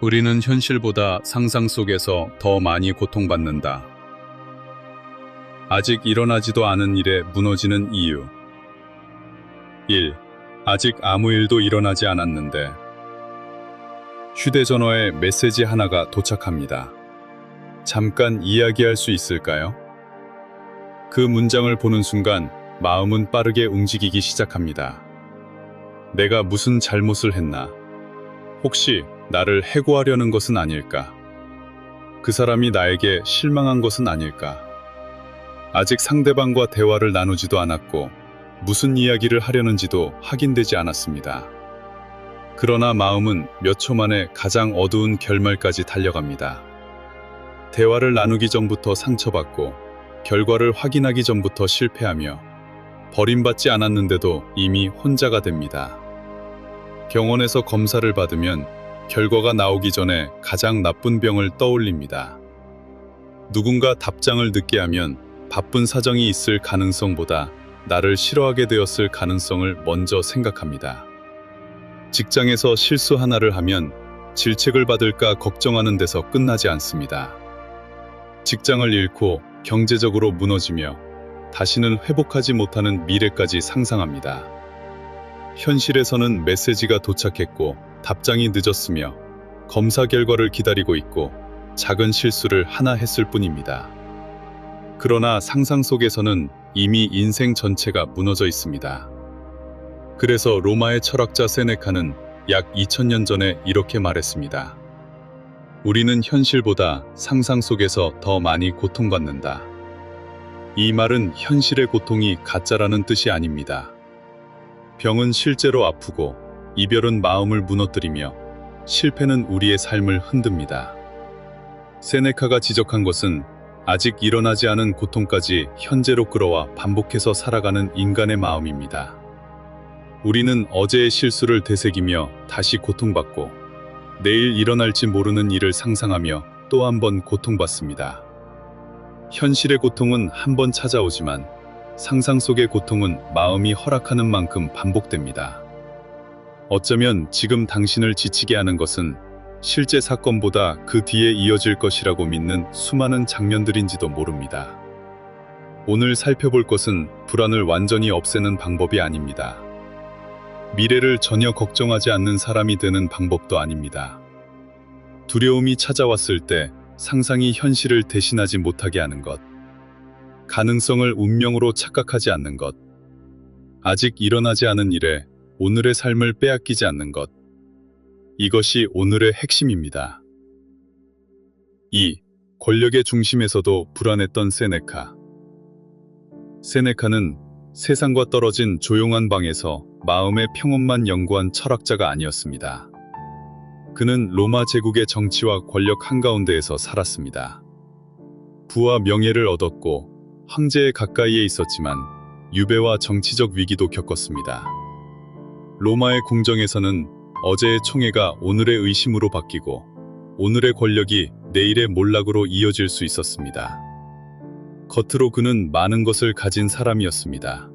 우리는 현실보다 상상 속에서 더 많이 고통받는다. 아직 일어나지도 않은 일에 무너지는 이유. 1. 아직 아무 일도 일어나지 않았는데. 휴대전화에 메시지 하나가 도착합니다. 잠깐 이야기할 수 있을까요? 그 문장을 보는 순간 마음은 빠르게 움직이기 시작합니다. 내가 무슨 잘못을 했나? 혹시 나를 해고하려는 것은 아닐까? 그 사람이 나에게 실망한 것은 아닐까? 아직 상대방과 대화를 나누지도 않았고 무슨 이야기를 하려는지도 확인되지 않았습니다. 그러나 마음은 몇 초 만에 가장 어두운 결말까지 달려갑니다. 대화를 나누기 전부터 상처받고 결과를 확인하기 전부터 실패하며 버림받지 않았는데도 이미 혼자가 됩니다. 병원에서 검사를 받으면 결과가 나오기 전에 가장 나쁜 병을 떠올립니다. 누군가 답장을 늦게 하면 바쁜 사정이 있을 가능성보다 나를 싫어하게 되었을 가능성을 먼저 생각합니다. 직장에서 실수 하나를 하면 질책을 받을까 걱정하는 데서 끝나지 않습니다. 직장을 잃고 경제적으로 무너지며 다시는 회복하지 못하는 미래까지 상상합니다. 현실에서는 메시지가 도착했고 답장이 늦었으며 검사 결과를 기다리고 있고 작은 실수를 하나 했을 뿐입니다. 그러나 상상 속에서는 이미 인생 전체가 무너져 있습니다. 그래서 로마의 철학자 세네카는 약 2000년 전에 이렇게 말했습니다. 우리는 현실보다 상상 속에서 더 많이 고통받는다. 이 말은 현실의 고통이 가짜라는 뜻이 아닙니다. 병은 실제로 아프고 이별은 마음을 무너뜨리며 실패는 우리의 삶을 흔듭니다. 세네카가 지적한 것은 아직 일어나지 않은 고통까지 현재로 끌어와 반복해서 살아가는 인간의 마음입니다. 우리는 어제의 실수를 되새기며 다시 고통받고 내일 일어날지 모르는 일을 상상하며 또 한 번 고통받습니다. 현실의 고통은 한 번 찾아오지만 상상 속의 고통은 마음이 허락하는 만큼 반복됩니다. 어쩌면 지금 당신을 지치게 하는 것은 실제 사건보다 그 뒤에 이어질 것이라고 믿는 수많은 장면들인지도 모릅니다. 오늘 살펴볼 것은 불안을 완전히 없애는 방법이 아닙니다. 미래를 전혀 걱정하지 않는 사람이 되는 방법도 아닙니다. 두려움이 찾아왔을 때 상상이 현실을 대신하지 못하게 하는 것, 가능성을 운명으로 착각하지 않는 것, 아직 일어나지 않은 일에 오늘의 삶을 빼앗기지 않는 것, 이것이 오늘의 핵심입니다. 2. 권력의 중심에서도 불안했던 세네카. 세네카는 세상과 떨어진 조용한 방에서 마음의 평온만 연구한 철학자가 아니었습니다. 그는 로마 제국의 정치와 권력 한가운데에서 살았습니다. 부와 명예를 얻었고 황제의 가까이에 있었지만 유배와 정치적 위기도 겪었습니다. 로마의 궁정에서는 어제의 총애가 오늘의 의심으로 바뀌고 오늘의 권력이 내일의 몰락으로 이어질 수 있었습니다. 겉으로 그는 많은 것을 가진 사람이었습니다.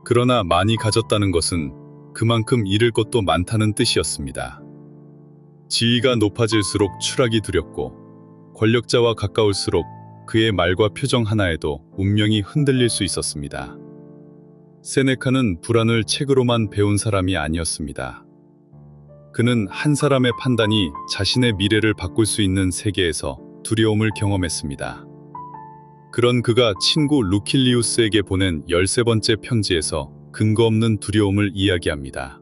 그러나 많이 가졌다는 것은 그만큼 잃을 것도 많다는 뜻이었습니다. 지위가 높아질수록 추락이 두렵고 권력자와 가까울수록 그의 말과 표정 하나에도 운명이 흔들릴 수 있었습니다. 세네카는 불안을 책으로만 배운 사람이 아니었습니다. 그는 한 사람의 판단이 자신의 미래를 바꿀 수 있는 세계에서 두려움을 경험했습니다. 그런 그가 친구 루킬리우스에게 보낸 13번째 편지에서 근거 없는 두려움을 이야기합니다.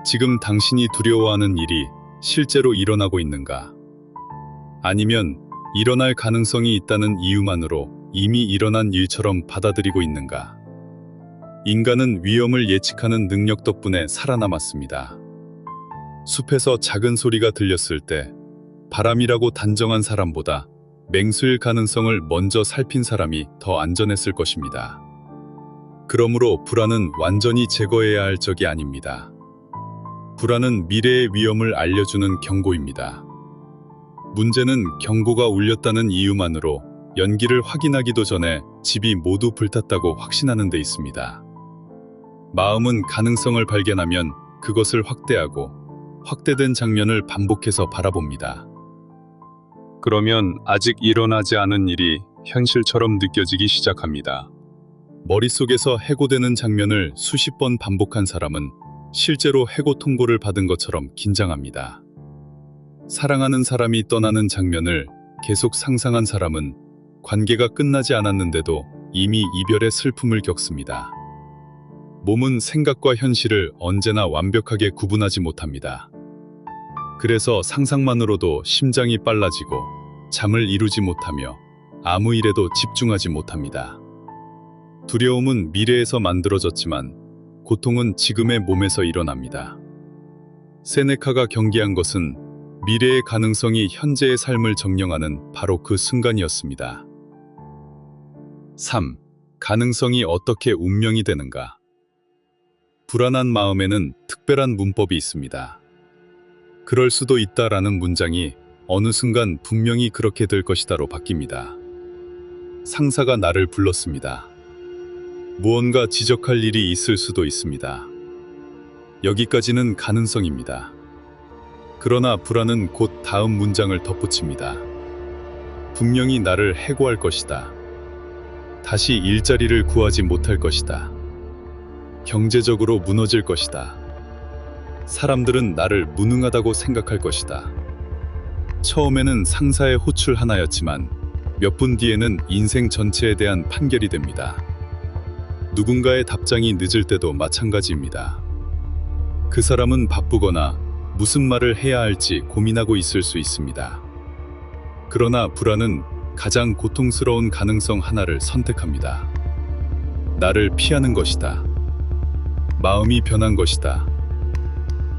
지금 당신이 두려워하는 일이 실제로 일어나고 있는가? 아니면 일어날 가능성이 있다는 이유만으로 이미 일어난 일처럼 받아들이고 있는가? 인간은 위험을 예측하는 능력 덕분에 살아남았습니다. 숲에서 작은 소리가 들렸을 때 바람이라고 단정한 사람보다 맹수일 가능성을 먼저 살핀 사람이 더 안전했을 것입니다. 그러므로 불안은 완전히 제거해야 할 적이 아닙니다. 불안은 미래의 위험을 알려주는 경고입니다. 문제는 경고가 울렸다는 이유만으로 연기를 확인하기도 전에 집이 모두 불탔다고 확신하는 데 있습니다. 마음은 가능성을 발견하면 그것을 확대하고 확대된 장면을 반복해서 바라봅니다. 그러면 아직 일어나지 않은 일이 현실처럼 느껴지기 시작합니다. 머릿속에서 해고되는 장면을 수십 번 반복한 사람은 실제로 해고 통보를 받은 것처럼 긴장합니다. 사랑하는 사람이 떠나는 장면을 계속 상상한 사람은 관계가 끝나지 않았는데도 이미 이별의 슬픔을 겪습니다. 몸은 생각과 현실을 언제나 완벽하게 구분하지 못합니다. 그래서 상상만으로도 심장이 빨라지고 잠을 이루지 못하며 아무 일에도 집중하지 못합니다. 두려움은 미래에서 만들어졌지만 고통은 지금의 몸에서 일어납니다. 세네카가 경계한 것은 미래의 가능성이 현재의 삶을 정령하는 바로 그 순간이었습니다. 3. 가능성이 어떻게 운명이 되는가? 불안한 마음에는 특별한 문법이 있습니다. 그럴 수도 있다라는 문장이 어느 순간 분명히 그렇게 될 것이다로 바뀝니다. 상사가 나를 불렀습니다. 무언가 지적할 일이 있을 수도 있습니다. 여기까지는 가능성입니다. 그러나 불안은 곧 다음 문장을 덧붙입니다. 분명히 나를 해고할 것이다. 다시 일자리를 구하지 못할 것이다. 경제적으로 무너질 것이다. 사람들은 나를 무능하다고 생각할 것이다. 처음에는 상사의 호출 하나였지만 몇 분 뒤에는 인생 전체에 대한 판결이 됩니다. 누군가의 답장이 늦을 때도 마찬가지입니다. 그 사람은 바쁘거나 무슨 말을 해야 할지 고민하고 있을 수 있습니다. 그러나 불안은 가장 고통스러운 가능성 하나를 선택합니다. 나를 피하는 것이다. 마음이 변한 것이다.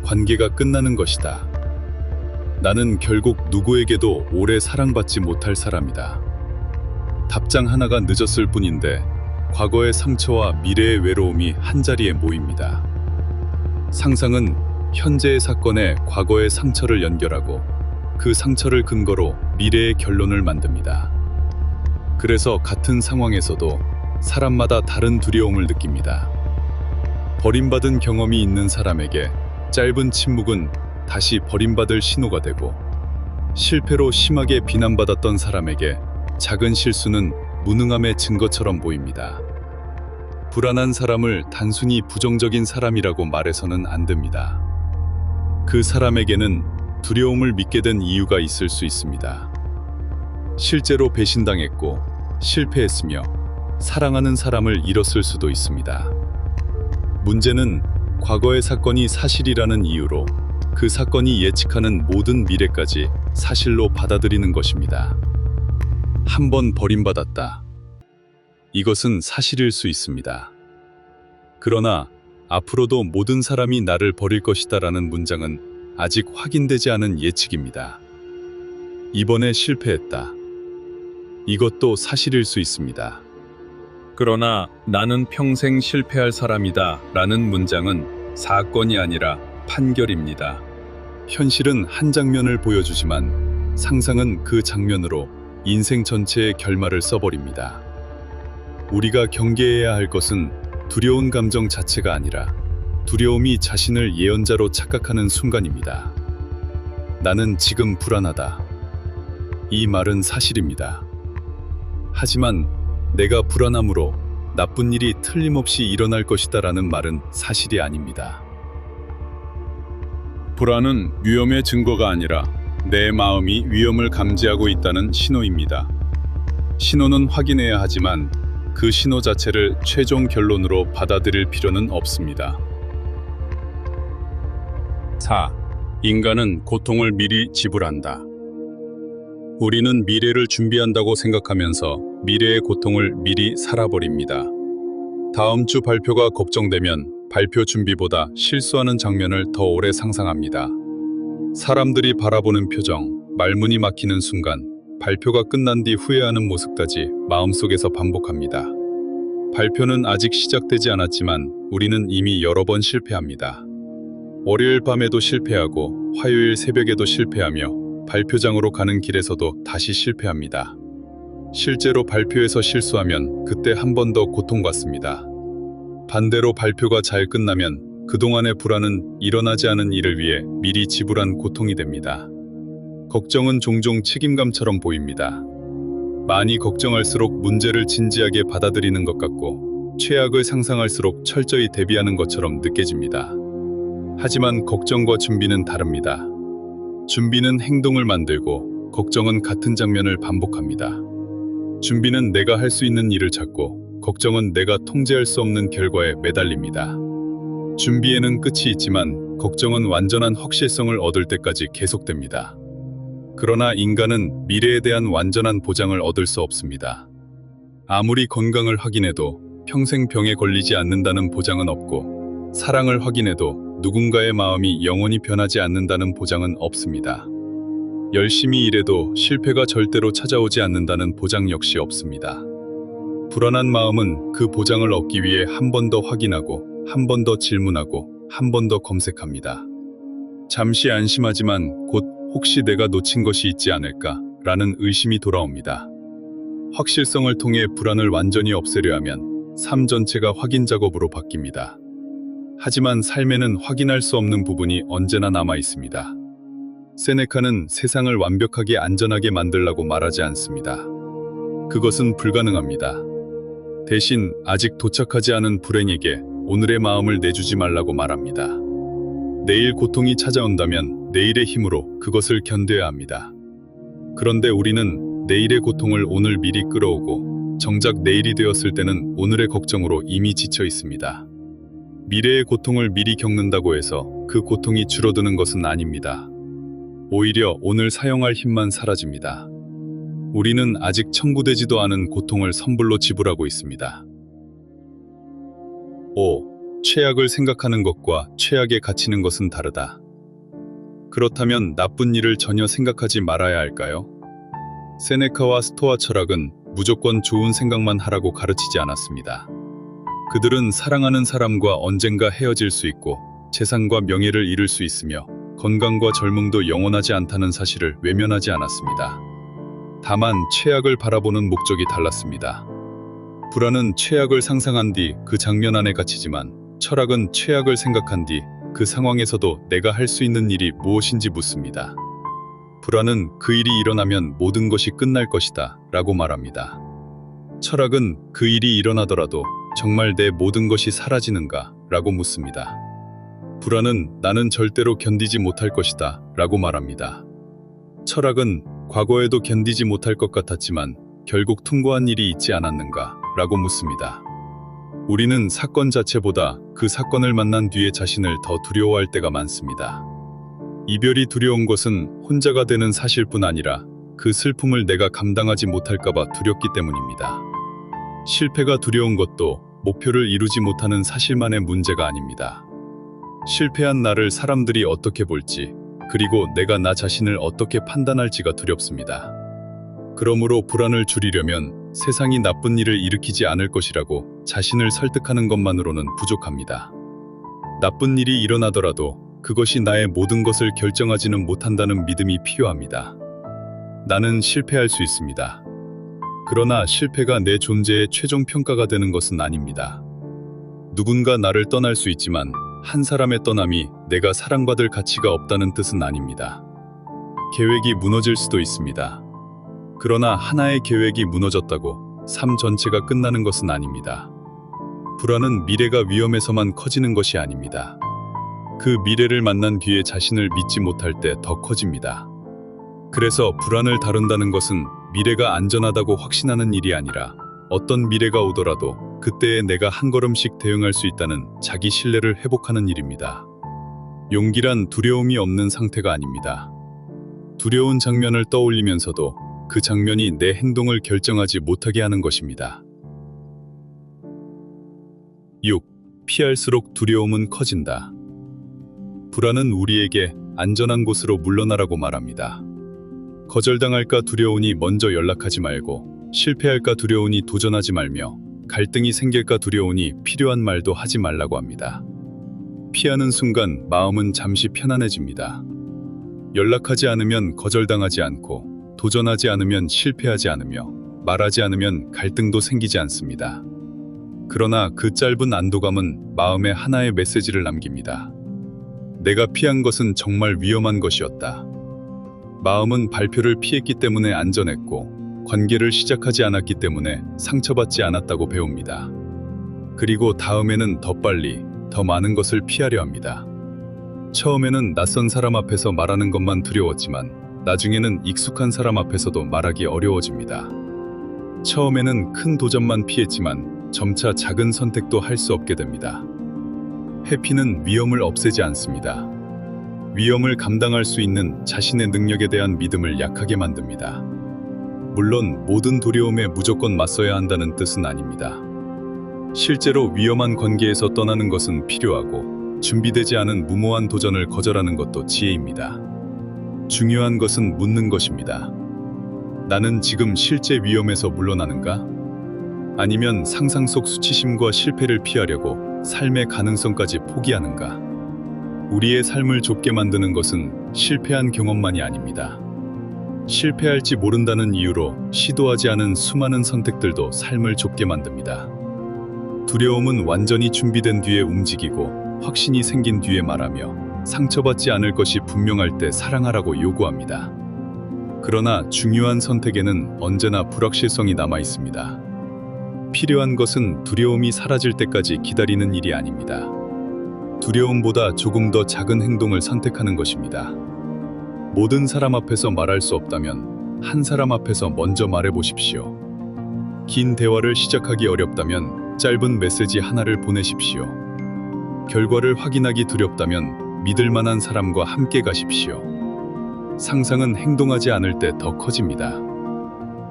관계가 끝나는 것이다. 나는 결국 누구에게도 오래 사랑받지 못할 사람이다. 답장 하나가 늦었을 뿐인데 과거의 상처와 미래의 외로움이 한자리에 모입니다. 상상은 현재의 사건에 과거의 상처를 연결하고 그 상처를 근거로 미래의 결론을 만듭니다. 그래서 같은 상황에서도 사람마다 다른 두려움을 느낍니다. 버림받은 경험이 있는 사람에게 짧은 침묵은 다시 버림받을 신호가 되고, 실패로 심하게 비난받았던 사람에게 작은 실수는 무능함의 증거처럼 보입니다. 불안한 사람을 단순히 부정적인 사람이라고 말해서는 안 됩니다. 그 사람에게는 두려움을 믿게 된 이유가 있을 수 있습니다. 실제로 배신당했고 실패했으며 사랑하는 사람을 잃었을 수도 있습니다. 문제는 과거의 사건이 사실이라는 이유로 그 사건이 예측하는 모든 미래까지 사실로 받아들이는 것입니다. 한 번 버림받았다. 이것은 사실일 수 있습니다. 그러나 앞으로도 모든 사람이 나를 버릴 것이다라는 문장은 아직 확인되지 않은 예측입니다. 이번에 실패했다. 이것도 사실일 수 있습니다. 그러나 나는 평생 실패할 사람이다 라는 문장은 사건이 아니라 판결입니다. 현실은 한 장면을 보여주지만 상상은 그 장면으로 인생 전체의 결말을 써버립니다. 우리가 경계해야 할 것은 두려운 감정 자체가 아니라 두려움이 자신을 예언자로 착각하는 순간입니다. 나는 지금 불안하다. 이 말은 사실입니다. 하지만 내가 불안함으로 나쁜 일이 틀림없이 일어날 것이다라는 말은 사실이 아닙니다. 불안은 위험의 증거가 아니라 내 마음이 위험을 감지하고 있다는 신호입니다. 신호는 확인해야 하지만 그 신호 자체를 최종 결론으로 받아들일 필요는 없습니다. 4. 인간은 고통을 미리 지불한다. 우리는 미래를 준비한다고 생각하면서 미래의 고통을 미리 살아버립니다. 다음 주 발표가 걱정되면 발표 준비보다 실수하는 장면을 더 오래 상상합니다. 사람들이 바라보는 표정, 말문이 막히는 순간, 발표가 끝난 뒤 후회하는 모습까지 마음속에서 반복합니다. 발표는 아직 시작되지 않았지만 우리는 이미 여러 번 실패합니다. 월요일 밤에도 실패하고 화요일 새벽에도 실패하며 발표장으로 가는 길에서도 다시 실패합니다. 실제로 발표에서 실수하면 그때 한 번 더 고통받습니다. 반대로 발표가 잘 끝나면 그동안의 불안은 일어나지 않은 일을 위해 미리 지불한 고통이 됩니다. 걱정은 종종 책임감처럼 보입니다. 많이 걱정할수록 문제를 진지하게 받아들이는 것 같고 최악을 상상할수록 철저히 대비하는 것처럼 느껴집니다. 하지만 걱정과 준비는 다릅니다. 준비는 행동을 만들고 걱정은 같은 장면을 반복합니다. 준비는 내가 할 수 있는 일을 찾고 걱정은 내가 통제할 수 없는 결과에 매달립니다. 준비에는 끝이 있지만 걱정은 완전한 확실성을 얻을 때까지 계속됩니다. 그러나 인간은 미래에 대한 완전한 보장을 얻을 수 없습니다. 아무리 건강을 확인해도 평생 병에 걸리지 않는다는 보장은 없고 사랑을 확인해도 누군가의 마음이 영원히 변하지 않는다는 보장은 없습니다. 열심히 일해도 실패가 절대로 찾아오지 않는다는 보장 역시 없습니다. 불안한 마음은 그 보장을 얻기 위해 한 번 더 확인하고 한 번 더 질문하고 한 번 더 검색합니다. 잠시 안심하지만 곧 혹시 내가 놓친 것이 있지 않을까 라는 의심이 돌아옵니다. 확실성을 통해 불안을 완전히 없애려 하면 삶 전체가 확인 작업으로 바뀝니다. 하지만 삶에는 확인할 수 없는 부분이 언제나 남아 있습니다. 세네카는 세상을 완벽하게 안전하게 만들라고 말하지 않습니다. 그것은 불가능합니다. 대신 아직 도착하지 않은 불행에게 오늘의 마음을 내주지 말라고 말합니다. 내일 고통이 찾아온다면 내일의 힘으로 그것을 견뎌야 합니다. 그런데 우리는 내일의 고통을 오늘 미리 끌어오고 정작 내일이 되었을 때는 오늘의 걱정으로 이미 지쳐 있습니다. 미래의 고통을 미리 겪는다고 해서 그 고통이 줄어드는 것은 아닙니다. 오히려 오늘 사용할 힘만 사라집니다. 우리는 아직 청구되지도 않은 고통을 선불로 지불하고 있습니다. 5. 최악을 생각하는 것과 최악에 갇히는 것은 다르다. 그렇다면 나쁜 일을 전혀 생각하지 말아야 할까요? 세네카와 스토아 철학은 무조건 좋은 생각만 하라고 가르치지 않았습니다. 그들은 사랑하는 사람과 언젠가 헤어질 수 있고 재산과 명예를 잃을 수 있으며 건강과 젊음도 영원하지 않다는 사실을 외면하지 않았습니다. 다만 최악을 바라보는 목적이 달랐습니다. 불안은 최악을 상상한 뒤 그 장면 안에 갇히지만 철학은 최악을 생각한 뒤 그 상황에서도 내가 할 수 있는 일이 무엇인지 묻습니다. 불안은 그 일이 일어나면 모든 것이 끝날 것이다 라고 말합니다. 철학은 그 일이 일어나더라도 정말 내 모든 것이 사라지는가 라고 묻습니다. 불안은 나는 절대로 견디지 못할 것이다 라고 말합니다. 철학은 과거에도 견디지 못할 것 같았지만 결국 통과한 일이 있지 않았는가 라고 묻습니다. 우리는 사건 자체보다 그 사건을 만난 뒤에 자신을 더 두려워할 때가 많습니다. 이별이 두려운 것은 혼자가 되는 사실뿐 아니라 그 슬픔을 내가 감당하지 못할까봐 두렵기 때문입니다. 실패가 두려운 것도 목표를 이루지 못하는 사실만의 문제가 아닙니다. 실패한 나를 사람들이 어떻게 볼지, 그리고 내가 나 자신을 어떻게 판단할지가 두렵습니다. 그러므로 불안을 줄이려면 세상이 나쁜 일을 일으키지 않을 것이라고 자신을 설득하는 것만으로는 부족합니다. 나쁜 일이 일어나더라도 그것이 나의 모든 것을 결정하지는 못한다는 믿음이 필요합니다. 나는 실패할 수 있습니다. 그러나 실패가 내 존재의 최종 평가가 되는 것은 아닙니다. 누군가 나를 떠날 수 있지만 한 사람의 떠남이 내가 사랑받을 가치가 없다는 뜻은 아닙니다. 계획이 무너질 수도 있습니다. 그러나 하나의 계획이 무너졌다고 삶 전체가 끝나는 것은 아닙니다. 불안은 미래가 위험해서만 커지는 것이 아닙니다. 그 미래를 만난 뒤에 자신을 믿지 못할 때 더 커집니다. 그래서 불안을 다룬다는 것은 미래가 안전하다고 확신하는 일이 아니라 어떤 미래가 오더라도 그때에 내가 한 걸음씩 대응할 수 있다는 자기 신뢰를 회복하는 일입니다. 용기란 두려움이 없는 상태가 아닙니다. 두려운 장면을 떠올리면서도 그 장면이 내 행동을 결정하지 못하게 하는 것입니다. 6. 피할수록 두려움은 커진다. 불안은 우리에게 안전한 곳으로 물러나라고 말합니다. 거절당할까 두려우니 먼저 연락하지 말고, 실패할까 두려우니 도전하지 말며, 갈등이 생길까 두려우니 필요한 말도 하지 말라고 합니다. 피하는 순간 마음은 잠시 편안해집니다. 연락하지 않으면 거절당하지 않고, 도전하지 않으면 실패하지 않으며, 말하지 않으면 갈등도 생기지 않습니다. 그러나 그 짧은 안도감은 마음에 하나의 메시지를 남깁니다. 내가 피한 것은 정말 위험한 것이었다. 마음은 발표를 피했기 때문에 안전했고, 관계를 시작하지 않았기 때문에 상처받지 않았다고 배웁니다. 그리고 다음에는 더 빨리, 더 많은 것을 피하려 합니다. 처음에는 낯선 사람 앞에서 말하는 것만 두려웠지만, 나중에는 익숙한 사람 앞에서도 말하기 어려워집니다. 처음에는 큰 도전만 피했지만, 점차 작은 선택도 할 수 없게 됩니다. 회피는 위험을 없애지 않습니다. 위험을 감당할 수 있는 자신의 능력에 대한 믿음을 약하게 만듭니다. 물론 모든 두려움에 무조건 맞서야 한다는 뜻은 아닙니다. 실제로 위험한 관계에서 떠나는 것은 필요하고, 준비되지 않은 무모한 도전을 거절하는 것도 지혜입니다. 중요한 것은 묻는 것입니다. 나는 지금 실제 위험에서 물러나는가? 아니면 상상 속 수치심과 실패를 피하려고 삶의 가능성까지 포기하는가? 우리의 삶을 좁게 만드는 것은 실패한 경험만이 아닙니다. 실패할지 모른다는 이유로 시도하지 않은 수많은 선택들도 삶을 좁게 만듭니다. 두려움은 완전히 준비된 뒤에 움직이고, 확신이 생긴 뒤에 말하며, 상처받지 않을 것이 분명할 때 사랑하라고 요구합니다. 그러나 중요한 선택에는 언제나 불확실성이 남아 있습니다. 필요한 것은 두려움이 사라질 때까지 기다리는 일이 아닙니다. 두려움보다 조금 더 작은 행동을 선택하는 것입니다. 모든 사람 앞에서 말할 수 없다면 한 사람 앞에서 먼저 말해보십시오. 긴 대화를 시작하기 어렵다면 짧은 메시지 하나를 보내십시오. 결과를 확인하기 두렵다면 믿을 만한 사람과 함께 가십시오. 상상은 행동하지 않을 때 더 커집니다.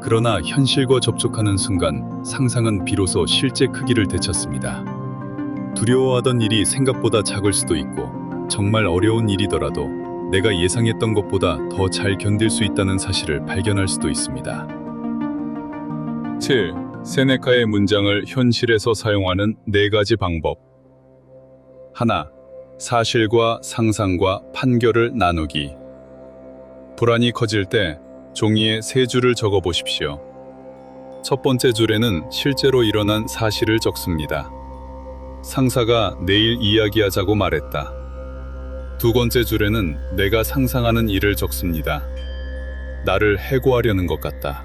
그러나 현실과 접촉하는 순간 상상은 비로소 실제 크기를 되찾습니다. 두려워하던 일이 생각보다 작을 수도 있고, 정말 어려운 일이더라도 내가 예상했던 것보다 더 잘 견딜 수 있다는 사실을 발견할 수도 있습니다. 7. 세네카의 문장을 현실에서 사용하는 4가지 방법. 하나, 사실과 상상과 판결을 나누기. 불안이 커질 때 종이에 3줄을 적어 보십시오. 첫 번째 줄에는 실제로 일어난 사실을 적습니다. 상사가 내일 이야기하자고 말했다. 두 번째 줄에는 내가 상상하는 일을 적습니다. 나를 해고하려는 것 같다.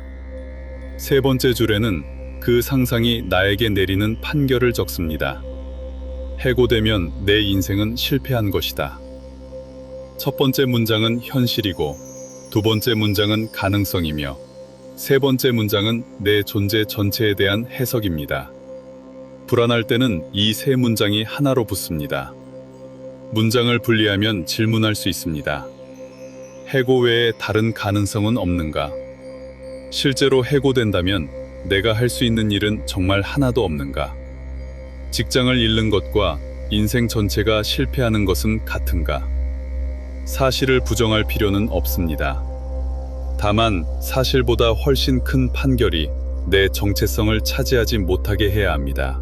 세 번째 줄에는 그 상상이 나에게 내리는 판결을 적습니다. 해고되면 내 인생은 실패한 것이다. 첫 번째 문장은 현실이고, 두 번째 문장은 가능성이며, 세 번째 문장은 내 존재 전체에 대한 해석입니다. 불안할 때는 이 세 문장이 하나로 붙습니다. 문장을 분리하면 질문할 수 있습니다. 해고 외에 다른 가능성은 없는가? 실제로 해고된다면 내가 할 수 있는 일은 정말 하나도 없는가? 직장을 잃는 것과 인생 전체가 실패하는 것은 같은가? 사실을 부정할 필요는 없습니다. 다만 사실보다 훨씬 큰 판결이 내 정체성을 차지하지 못하게 해야 합니다.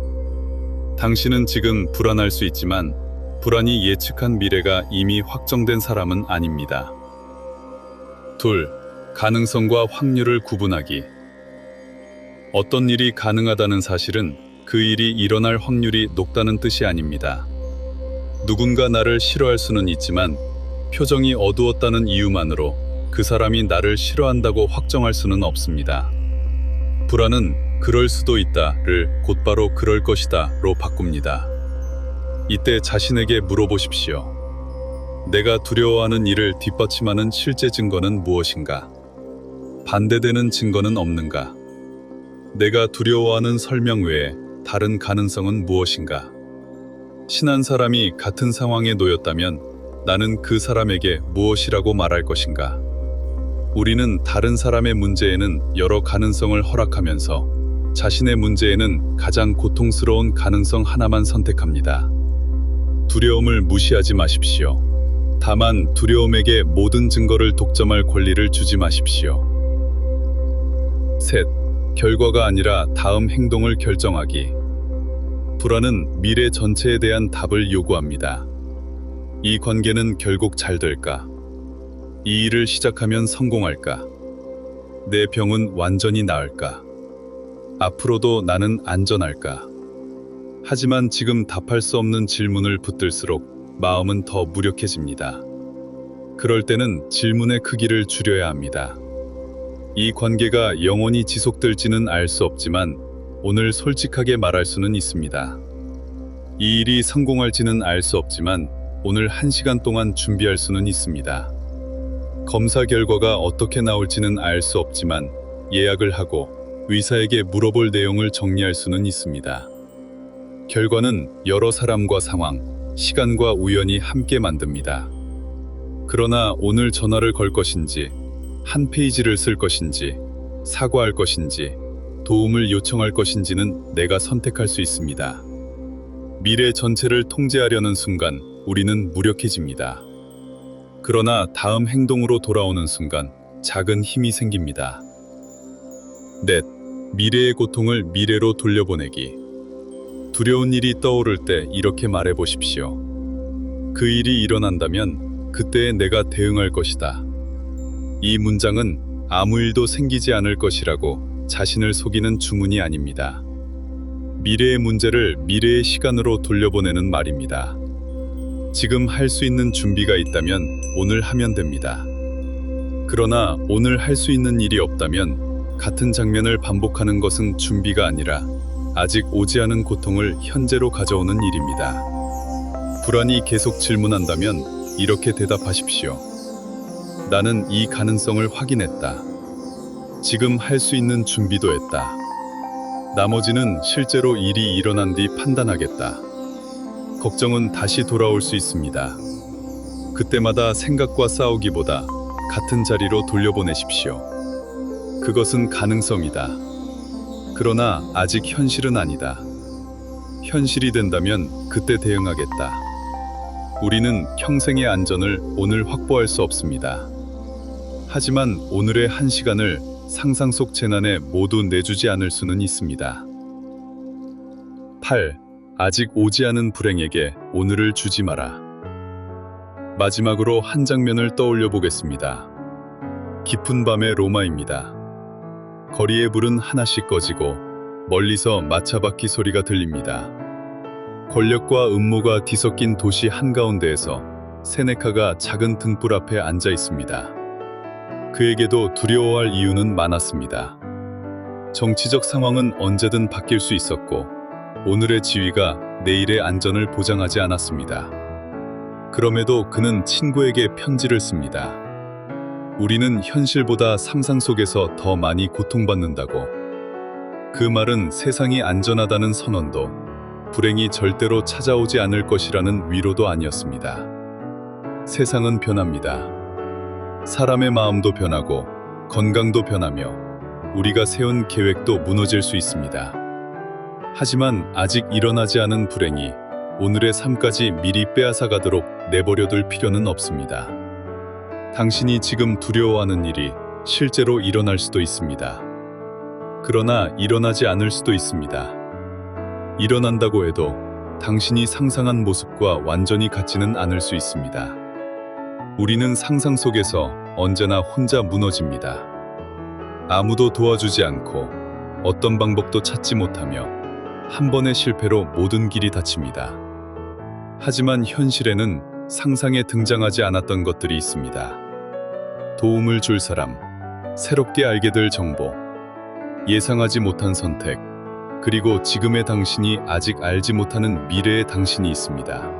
당신은 지금 불안할 수 있지만 불안이 예측한 미래가 이미 확정된 사람은 아닙니다. 둘, 가능성과 확률을 구분하기. 어떤 일이 가능하다는 사실은 그 일이 일어날 확률이 높다는 뜻이 아닙니다. 누군가 나를 싫어할 수는 있지만 표정이 어두웠다는 이유만으로 그 사람이 나를 싫어한다고 확정할 수는 없습니다. 불안은 그럴 수도 있다를 곧바로 그럴 것이다로 바꿉니다. 이때 자신에게 물어보십시오. 내가 두려워하는 일을 뒷받침하는 실제 증거는 무엇인가? 반대되는 증거는 없는가? 내가 두려워하는 설명 외에 다른 가능성은 무엇인가? 친한 사람이 같은 상황에 놓였다면 나는 그 사람에게 무엇이라고 말할 것인가? 우리는 다른 사람의 문제에는 여러 가능성을 허락하면서 자신의 문제에는 가장 고통스러운 가능성 하나만 선택합니다. 두려움을 무시하지 마십시오. 다만 두려움에게 모든 증거를 독점할 권리를 주지 마십시오. 셋, 결과가 아니라 다음 행동을 결정하기. 불안은 미래 전체에 대한 답을 요구합니다. 이 관계는 결국 잘 될까? 이 일을 시작하면 성공할까? 내 병은 완전히 나을까? 앞으로도 나는 안전할까? 하지만 지금 답할 수 없는 질문을 붙들수록 마음은 더 무력해집니다. 그럴 때는 질문의 크기를 줄여야 합니다. 이 관계가 영원히 지속될지는 알 수 없지만 오늘 솔직하게 말할 수는 있습니다. 이 일이 성공할지는 알 수 없지만 오늘 1시간 동안 준비할 수는 있습니다. 검사 결과가 어떻게 나올지는 알 수 없지만 예약을 하고 의사에게 물어볼 내용을 정리할 수는 있습니다. 결과는 여러 사람과 상황, 시간과 우연이 함께 만듭니다. 그러나 오늘 전화를 걸 것인지, 한 페이지를 쓸 것인지, 사과할 것인지, 도움을 요청할 것인지는 내가 선택할 수 있습니다. 미래 전체를 통제하려는 순간 우리는 무력해집니다. 그러나 다음 행동으로 돌아오는 순간 작은 힘이 생깁니다. 넷, 미래의 고통을 미래로 돌려보내기. 두려운 일이 떠오를 때 이렇게 말해 보십시오. 그 일이 일어난다면 그때에 내가 대응할 것이다. 이 문장은 아무 일도 생기지 않을 것이라고 자신을 속이는 주문이 아닙니다. 미래의 문제를 미래의 시간으로 돌려보내는 말입니다. 지금 할 수 있는 준비가 있다면 오늘 하면 됩니다. 그러나 오늘 할 수 있는 일이 없다면 같은 장면을 반복하는 것은 준비가 아니라 아직 오지 않은 고통을 현재로 가져오는 일입니다. 불안이 계속 질문한다면 이렇게 대답하십시오. 나는 이 가능성을 확인했다. 지금 할 수 있는 준비도 했다. 나머지는 실제로 일이 일어난 뒤 판단하겠다. 걱정은 다시 돌아올 수 있습니다. 그때마다 생각과 싸우기보다 같은 자리로 돌려보내십시오. 그것은 가능성이다. 그러나 아직 현실은 아니다. 현실이 된다면 그때 대응하겠다. 우리는 평생의 안전을 오늘 확보할 수 없습니다. 하지만 오늘의 1시간을 상상 속 재난에 모두 내주지 않을 수는 있습니다. 8. 아직 오지 않은 불행에게 오늘을 주지 마라. 마지막으로 한 장면을 떠올려 보겠습니다. 깊은 밤의 로마입니다. 거리의 불은 하나씩 꺼지고 멀리서 마차바퀴 소리가 들립니다. 권력과 음모가 뒤섞인 도시 한가운데에서 세네카가 작은 등불 앞에 앉아 있습니다. 그에게도 두려워할 이유는 많았습니다. 정치적 상황은 언제든 바뀔 수 있었고 오늘의 지위가 내일의 안전을 보장하지 않았습니다. 그럼에도 그는 친구에게 편지를 씁니다. 우리는 현실보다 상상 속에서 더 많이 고통받는다고. 그 말은 세상이 안전하다는 선언도, 불행이 절대로 찾아오지 않을 것이라는 위로도 아니었습니다. 세상은 변합니다. 사람의 마음도 변하고 건강도 변하며 우리가 세운 계획도 무너질 수 있습니다. 하지만 아직 일어나지 않은 불행이 오늘의 삶까지 미리 빼앗아가도록 내버려둘 필요는 없습니다. 당신이 지금 두려워하는 일이 실제로 일어날 수도 있습니다. 그러나 일어나지 않을 수도 있습니다. 일어난다고 해도 당신이 상상한 모습과 완전히 같지는 않을 수 있습니다. 우리는 상상 속에서 언제나 혼자 무너집니다. 아무도 도와주지 않고 어떤 방법도 찾지 못하며 한 번의 실패로 모든 길이 닫힙니다. 하지만 현실에는 상상에 등장하지 않았던 것들이 있습니다. 도움을 줄 사람, 새롭게 알게 될 정보, 예상하지 못한 선택, 그리고 지금의 당신이 아직 알지 못하는 미래의 당신이 있습니다.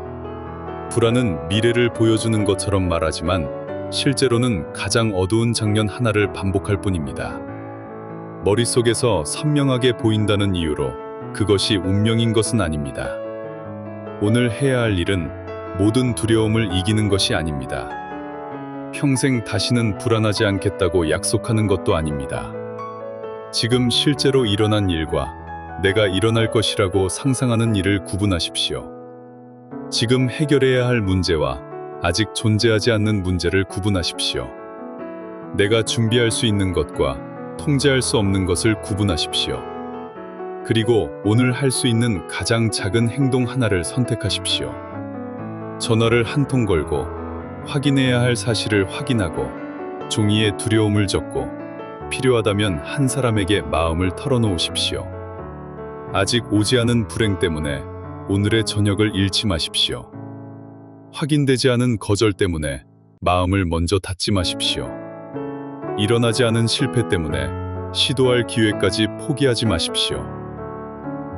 불안은 미래를 보여주는 것처럼 말하지만 실제로는 가장 어두운 장면 하나를 반복할 뿐입니다. 머릿속에서 선명하게 보인다는 이유로 그것이 운명인 것은 아닙니다. 오늘 해야 할 일은 모든 두려움을 이기는 것이 아닙니다. 평생 다시는 불안하지 않겠다고 약속하는 것도 아닙니다. 지금 실제로 일어난 일과 내가 일어날 것이라고 상상하는 일을 구분하십시오. 지금 해결해야 할 문제와 아직 존재하지 않는 문제를 구분하십시오. 내가 준비할 수 있는 것과 통제할 수 없는 것을 구분하십시오. 그리고 오늘 할 수 있는 가장 작은 행동 하나를 선택하십시오. 전화를 한 통 걸고 확인해야 할 사실을 확인하고 종이에 두려움을 적고 필요하다면 한 사람에게 마음을 털어놓으십시오. 아직 오지 않은 불행 때문에 오늘의 저녁을 잃지 마십시오. 확인되지 않은 거절 때문에 마음을 먼저 닫지 마십시오. 일어나지 않은 실패 때문에 시도할 기회까지 포기하지 마십시오.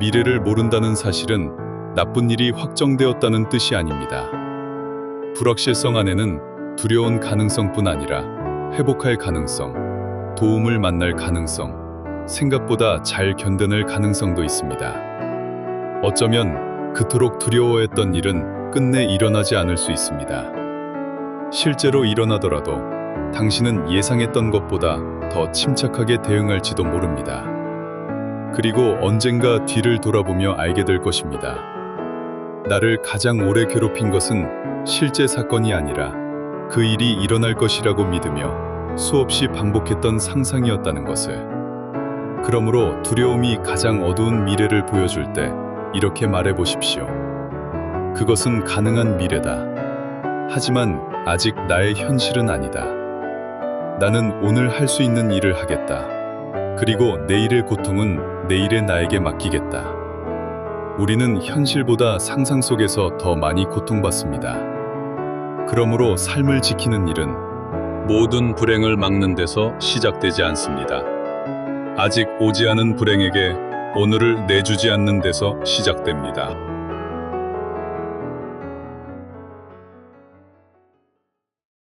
미래를 모른다는 사실은 나쁜 일이 확정되었다는 뜻이 아닙니다. 불확실성 안에는 두려운 가능성뿐 아니라 회복할 가능성, 도움을 만날 가능성, 생각보다 잘 견뎌낼 가능성도 있습니다. 어쩌면 그토록 두려워했던 일은 끝내 일어나지 않을 수 있습니다. 실제로 일어나더라도 당신은 예상했던 것보다 더 침착하게 대응할지도 모릅니다. 그리고 언젠가 뒤를 돌아보며 알게 될 것입니다. 나를 가장 오래 괴롭힌 것은 실제 사건이 아니라 그 일이 일어날 것이라고 믿으며 수없이 반복했던 상상이었다는 것을. 그러므로 두려움이 가장 어두운 미래를 보여줄 때 이렇게 말해 보십시오. 그것은 가능한 미래다. 하지만 아직 나의 현실은 아니다. 나는 오늘 할 수 있는 일을 하겠다. 그리고 내일의 고통은 내일의 나에게 맡기겠다. 우리는 현실보다 상상 속에서 더 많이 고통받습니다. 그러므로 삶을 지키는 일은 모든 불행을 막는 데서 시작되지 않습니다. 아직 오지 않은 불행에게 오늘을 내주지 않는 데서 시작됩니다.